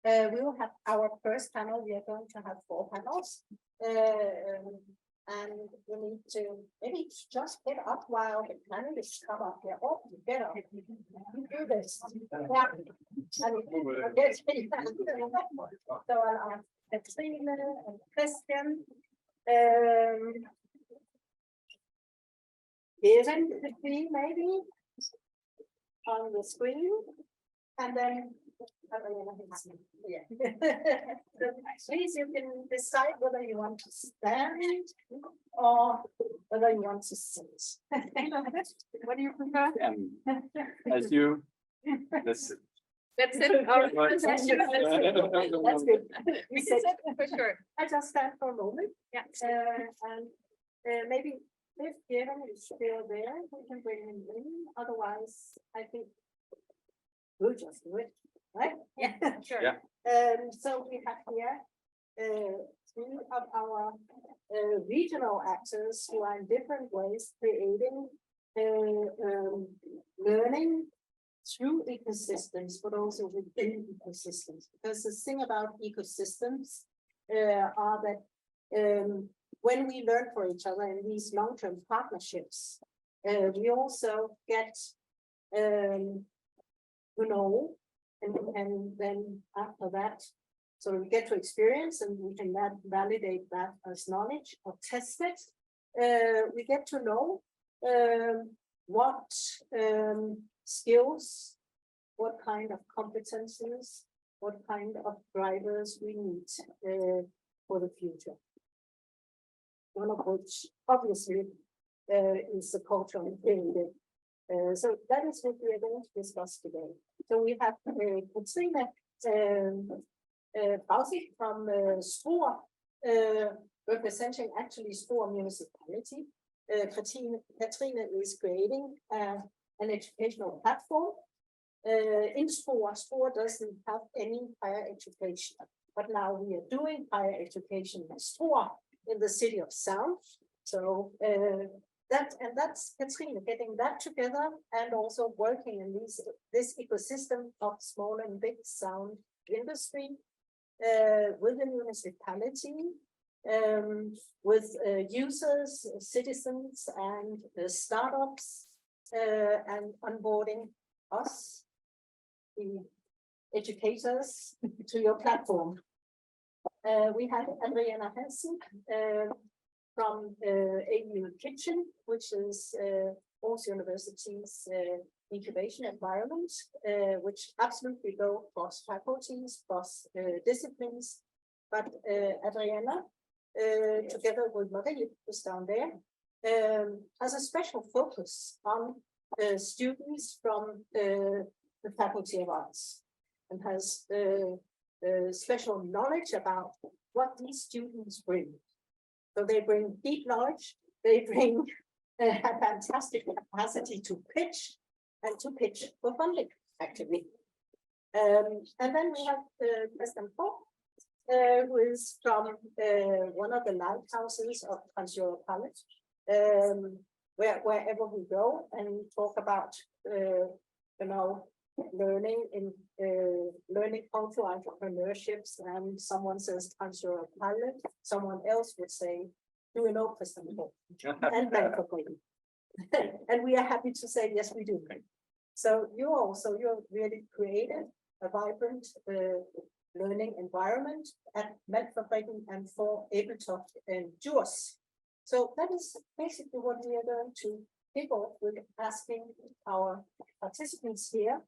We will have our first panel. We are going to have 4 panels. And we need to maybe just get up while the panelists come up here. Oh, get up. You do this. Yeah. And so I'll ask Katrine and Kristian. Gerin could be maybe on the screen. And then yeah. Please, you can decide whether you want to stand or whether you want to sit. What do you prefer? As you. That's it. That's good. We sit for sure. I just stand for a moment. Yeah. And maybe if Gerin is still there, we can bring him in. Otherwise, I think we'll just do it. Right? Yeah, sure. Yeah. So we have here 3 of our regional actors who are in different ways creating learning through ecosystems, but also within ecosystems. Because the thing about ecosystems are that when we learn for each other in these long-term partnerships, we also get to know. And then after that, so we get to experience and we can validate that as knowledge or test it. We get to know what skills, what kind of competencies, what kind of drivers we need for the future. One of which obviously is the culture and creative. So that is what we are going to discuss today. So we have Katrine Frausig from Struer, representing actually Struer municipality. Katrine is creating an educational platform. In Struer, Struer doesn't have any higher education, but now we are doing higher education in Struer in the city of Sound. So that's Katrine getting that together and also working in this ecosystem of small and big sound industry with the municipality, with users, citizens, and startups, and onboarding us, the educators, to your platform. We have Adriana Hansen from AU Kitchen, which is Aarhus University's incubation environment, which absolutely go across faculties, across disciplines. But Adriana, together with Marie, who's down there, has a special focus on students from the Faculty of Arts and has special knowledge about what these students bring. So they bring deep knowledge, they bring a fantastic capacity to pitch and to pitch for funding, actually. And then we have Kristian, who is from one of the lighthouses of Trautenberger College, wherever we go and talk about, learning in learning cultural entrepreneurships, and someone says Trautenberger College, someone else would say, do you know Kristian and Maltfabrikken? And we are happy to say yes, we do. So you're really created a vibrant learning environment at Maltfabrikken and for Abeltoft and Djurs. So that is basically what we are going to kick off with, asking our participants here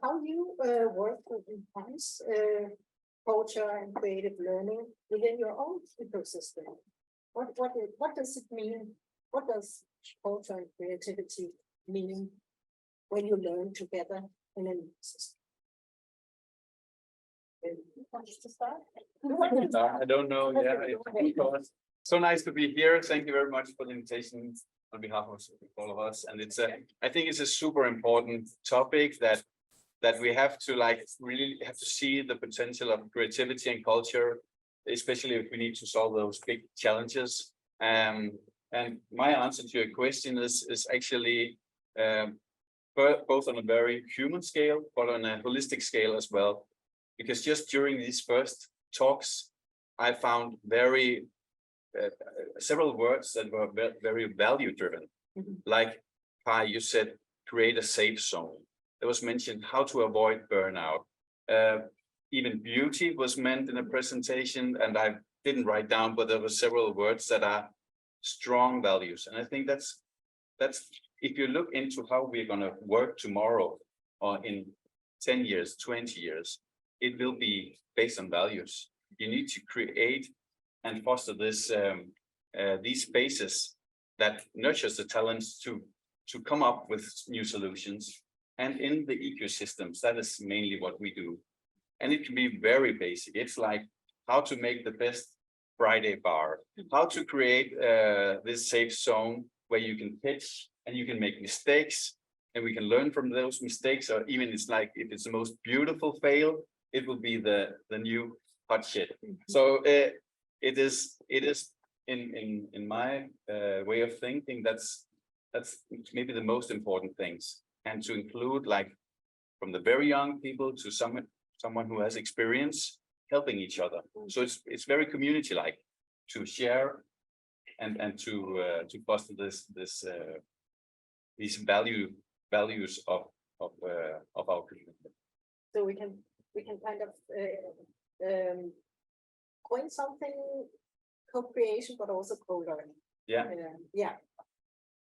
how you work to enhance culture and creative learning within your own ecosystem. What does it mean? What does culture and creativity mean when you learn together in an ecosystem? To start? I don't know. Yeah, of course. So nice to be here. Thank you very much for the invitation on behalf of all of us. And it's I think it's a super important topic that we have to really have to see the potential of creativity and culture, especially if we need to solve those big challenges. And my answer to your question is actually both on a very human scale, but on a holistic scale as well. because just during these first talks, I found several words that were very value driven. Like Pai, you said, create a safe zone. There was mentioned how to avoid burnout. Even beauty was meant in a presentation, and I didn't write down, but there were several words that are strong values. And I think that's if you look into how we're going to work tomorrow or in 10 years, 20 years, it will be based on values. You need to create and foster this these spaces that nurtures the talents to come up with new solutions. And in the ecosystems, that is mainly what we do. And it can be very basic. It's like how to make the best Friday bar, how to create this safe zone where you can pitch and you can make mistakes and we can learn from those mistakes. Or even it's like, if it's the most beautiful fail, it will be the new hot shit. So it is in my way of thinking, that's maybe the most important things. And to include, like, from the very young people to someone who has experience, helping each other. So it's very community-like to share and to foster these values of our community. So we can kind of coin something, co-creation, but also co-learning. Yeah.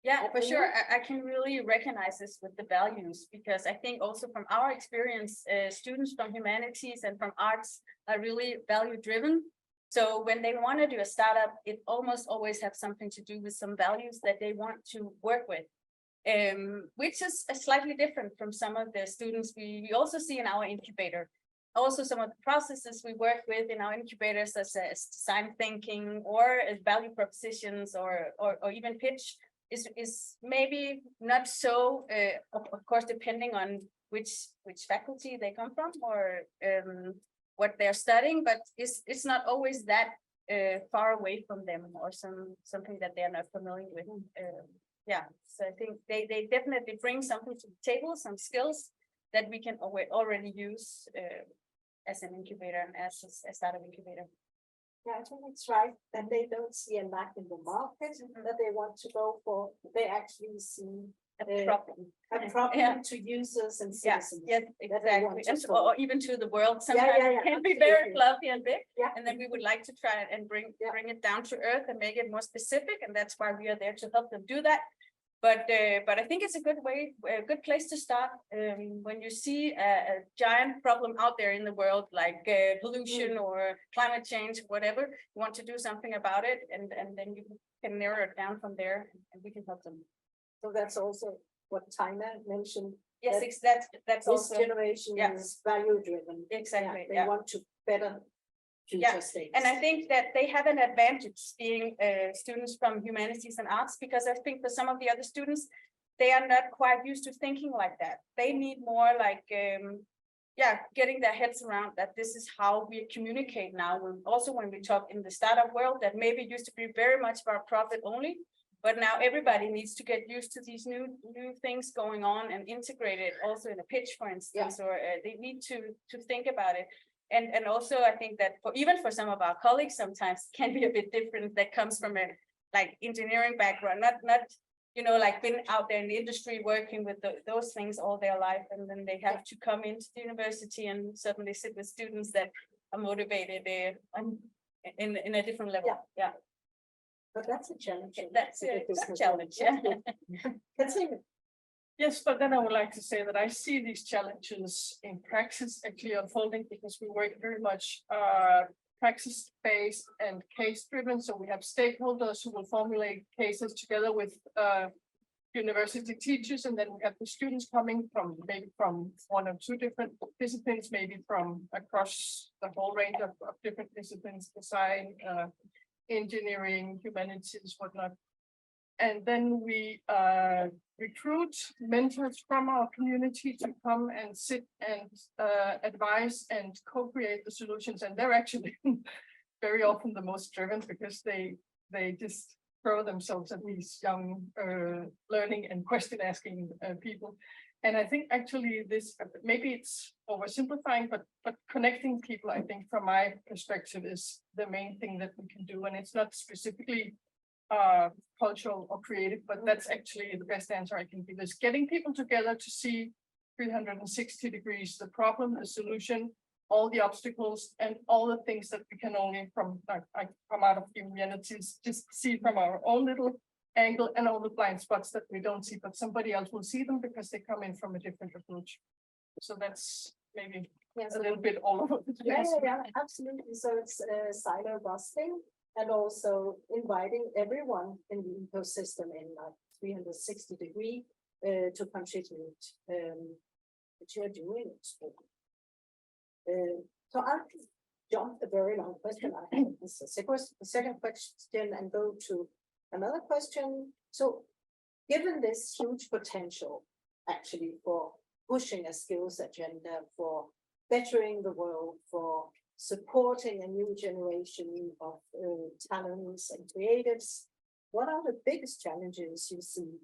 Yeah, for sure. I can really recognize this with the values, because I think also from our experience, students from humanities and from arts are really value driven. So when they want to do a startup, it almost always have something to do with some values that they want to work with, which is slightly different from some of the students we also see in our incubator. Also, some of the processes we work with in our incubators, such as design thinking or as value propositions or even pitch, is maybe not so, of course, depending on which faculty they come from or what they're studying, but it's not always that far away from them or something that they're not familiar with. Yeah, so I think they definitely bring something to the table, some skills that we can already use as an incubator and as a startup incubator. Yeah, I think it's right that they don't see a lack in the market that they want to go for. They actually see A problem to users and Yeah, citizens. yes, exactly. And or even to the world. Yeah, Sometimes yeah, it can be absolutely. very fluffy and big. Yeah. And then we would like to try it and bring it down to earth and make it more specific. And that's why we are there to help them do that. But I think it's a good place to start when you see a giant problem out there in the world, like pollution or climate change, whatever. You want to do something about it, and then you can narrow it down from there, and we can help them. So that's also what Tina mentioned. Yes, that that's this also generation is value driven. exactly. They want to better future states. And I think that they have an advantage being students from humanities and arts, because I think for some of the other students, they are not quite used to thinking like that. They need more like, getting their heads around that this is how we communicate now. Also, when we talk in the startup world, that maybe used to be very much about profit only, but now everybody needs to get used to these new things going on and integrate it also in a pitch, for instance, or they need to think about it. And also, I think that even for some of our colleagues, sometimes can be a bit different. That comes from a like engineering background, not like been out there in the industry working with those things all their life, and then they have to come into the university and suddenly sit with students that are motivated in a different level. Yeah. But that's a challenge. That's a challenge. Yeah. Katrine. Yes, but then I would like to say that I see these challenges in practice actually unfolding, because we work very much praxis-based and case-driven. So we have stakeholders who will formulate cases together with university teachers, and then we have the students coming from maybe from one or two different disciplines, maybe from across the whole range of different disciplines, design, engineering, humanities, whatnot. And then we recruit mentors from our community to come and sit and advise and co-create the solutions. And they're actually very often the most driven, because they just throw themselves at these young learning and question asking people. And I think actually this, maybe it's oversimplifying, but connecting people, I think from my perspective is the main thing that we can do. And it's not specifically cultural or creative, but that's actually the best answer I can give, is getting people together to see 360 degrees, the problem, the solution, all the obstacles, and all the things that we can only from, like, I come out of humanities, just see from our own little angle, and all the blind spots that we don't see, but somebody else will see them because they come in from a different approach. So that's maybe a little bit all over the place. Yeah, absolutely. So it's silo busting, and also inviting everyone in the ecosystem in like 360 degree to contribute, which you're doing in school. So I'll jump a very long question. I have this second question and go to another question. So given this huge potential actually for pushing a skills agenda, for bettering the world, for supporting a new generation of talents and creatives, what are the biggest challenges you see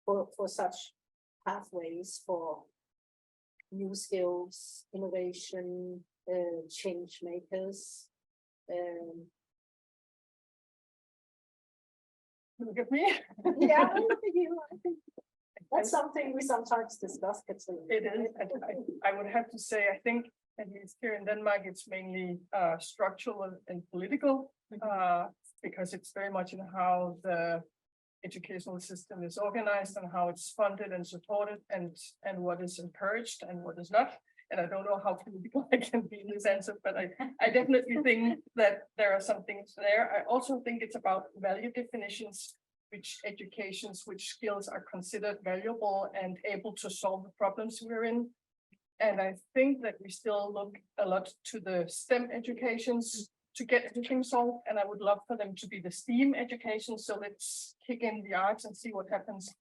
for such pathways for new skills, innovation, change makers? Look at me. Yeah, look at you. I think that's something we sometimes discuss, Katrine. It is. I would have to say, I think at least here in Denmark, it's mainly structural and political, because it's very much in how the educational system is organized and how it's funded and supported, and what is encouraged and what is not. And I don't know how political I can be in this answer, but I definitely think that there are some things there. I also think it's about value definitions, which educations, which skills are considered valuable and able to solve the problems we're in. And I think that we still look a lot to the STEM educations to get everything solved. And I would love for them to be the STEAM education. So let's kick in the arts and see what happens.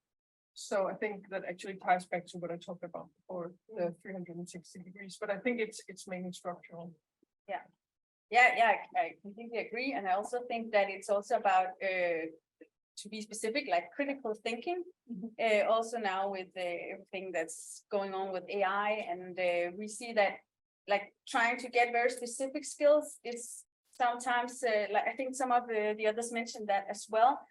So I think that actually ties back to what I talked about before, the 360 degrees, but I think it's mainly structural. Yeah, I completely agree. And I also think that it's also about, to be specific, like critical thinking. Also now with everything that's going on with AI, and we see that like trying to get very specific skills is sometimes, like I think some of the others mentioned that as well.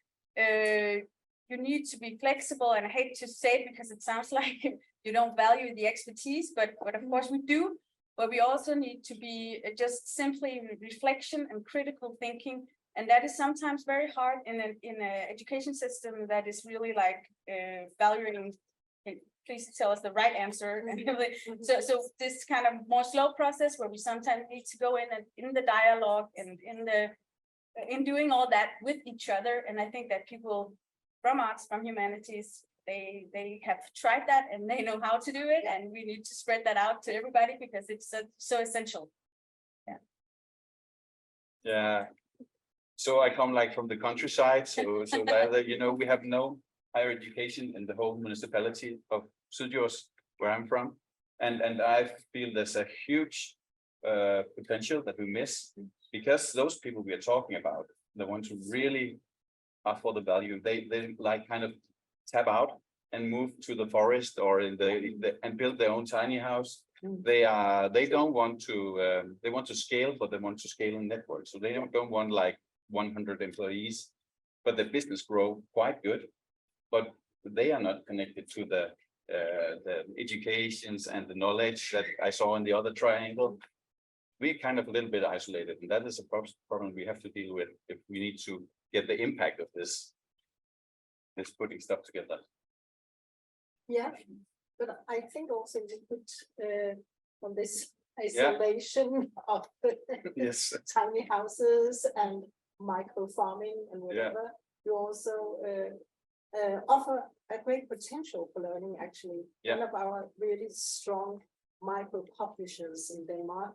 You need to be flexible, and I hate to say it because it sounds like you don't value the expertise, but of course we do. But we also need to be just simply reflection and critical thinking, and that is sometimes very hard in an education system that is really like valuing. Please tell us the right answer. So this kind of more slow process where we sometimes need to go in and in the dialogue and in doing all that with each other, and I think that people from arts, from humanities, they have tried that and they know how to do it, and we need to spread that out to everybody because it's so essential. Yeah. So I come like from the countryside, so that, you know, we have no higher education in the whole municipality of Struer, where I'm from, and I feel there's a huge potential that we miss, because those people we are talking about, the ones who really are for the value, they like kind of tap out and move to the forest or in and build their own tiny house. They don't want to they want to scale, but they want to scale in network. So they don't want like 100 employees, but the business grow quite good, but they are not connected to the educations and the knowledge that I saw in the other triangle. We're kind of a little bit isolated, and that is a problem we have to deal with if we need to get the impact of this putting stuff together. Yeah, but I think also we put on this isolation of Yes, tiny houses and micro farming and whatever, you also offer a great potential for learning. Actually, one of our really strong micro publishers in Denmark,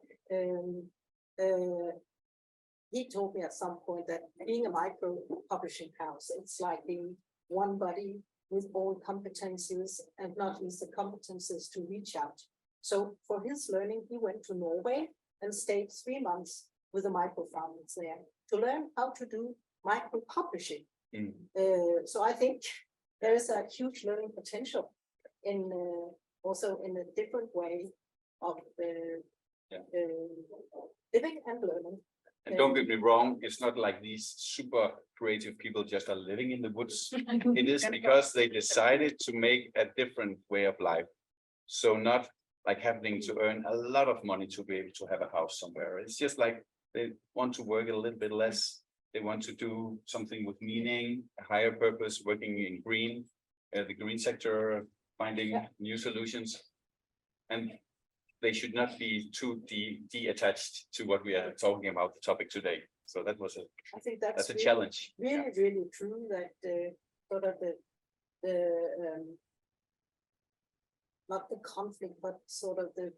he told me at some point that being a micro publishing house, it's like being one body with all competencies, and not least the competencies to reach out. So for his learning, he went to Norway and stayed 3 months with the micro farmers there to learn how to do micro-publishing. Mm. So I think there is a huge learning potential in also in a different way of living and learning. And don't get me wrong, it's not like these super creative people just are living in the woods. It is because they decided to make a different way of life. So not like having to earn a lot of money to be able to have a house somewhere. It's just like they want to work a little bit less. They want to do something with meaning, a higher purpose, working in green, the green sector, finding new solutions. And they should not be too detached to what we are talking about the topic today. So that was I think that's a really, challenge. Really true that sort of the not the conflict, but sort of the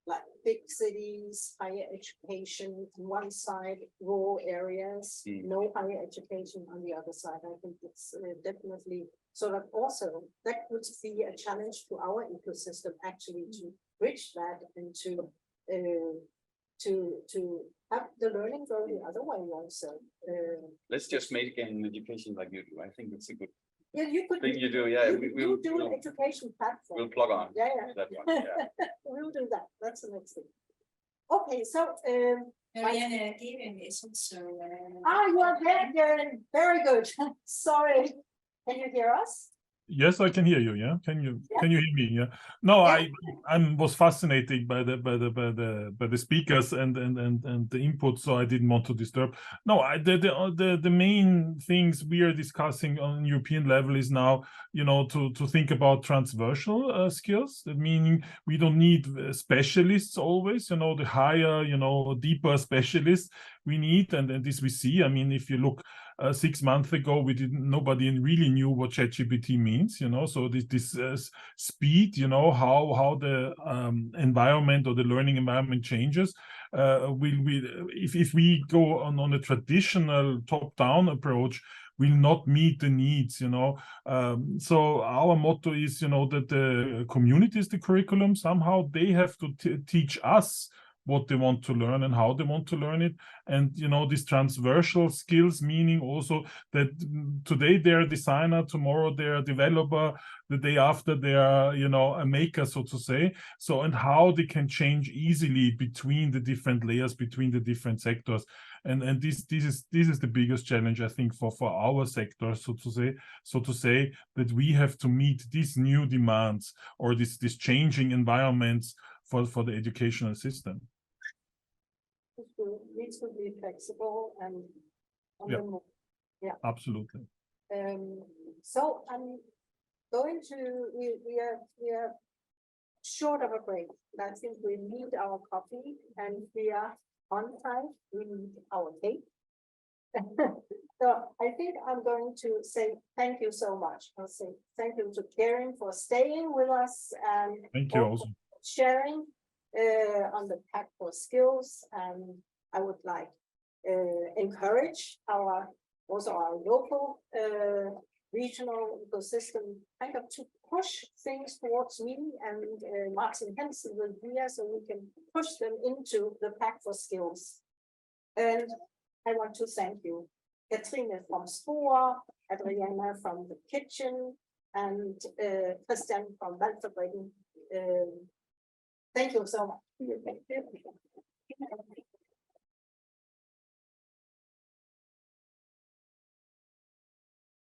like big cities, higher education on one side, rural areas, no higher education on the other side. I think it's definitely sort of also that would be a challenge to our ecosystem actually to bridge that and to have the learning go the other way also. Let's just make an education like you do. I think it's a good you could thing you do. Yeah, we'll do an education platform. We'll plug on Yeah. that one. Yeah. We'll do that. That's the next thing. Okay, so Adriana gave a message, so. you are there, Gerin. Very good. Sorry. Can you hear us? Yes, I can hear you. Yeah, can you hear me? Yeah. No, Yeah. I was fascinated by the speakers and the input, so I didn't want to disturb. No, the main things we are discussing on European level is now, to think about transversal skills. That meaning we don't need specialists always. The higher, deeper specialists we need, and this we see. I mean, if you look 6 months ago, nobody really knew what ChatGPT means, so this speed, how the environment or the learning environment changes. If we go on a traditional top-down approach, will not meet the needs, so our motto is, that the community is the curriculum. Somehow they have to teach us what they want to learn and how they want to learn it. And, these transversal skills, meaning also that today they're a designer, tomorrow they're a developer, the day after they're, a maker, so to say. So, and how they can change easily between the different layers, between the different sectors. And this is the biggest challenge, I think, for our sector, so to say, that we have to meet these new demands or these changing environments for the educational system. Needs to be flexible and on Yeah. the move. Yeah. Absolutely. So I'm going to we are short of a break. I think we need our coffee and we are on time. We need our cake. So I think I'm going to say thank you so much. I'll say thank you to Gerin for staying with us and Thank you also. sharing on the Pact for Skills. And I would like encourage our local regional ecosystem kind of to push things towards me and Martin Hansen will be here so we can push them into the Pact for Skills. And I want to thank you, Katrine from Struer, Adriana from the kitchen, and Kristian from Maltfabrikken. Thank you so much.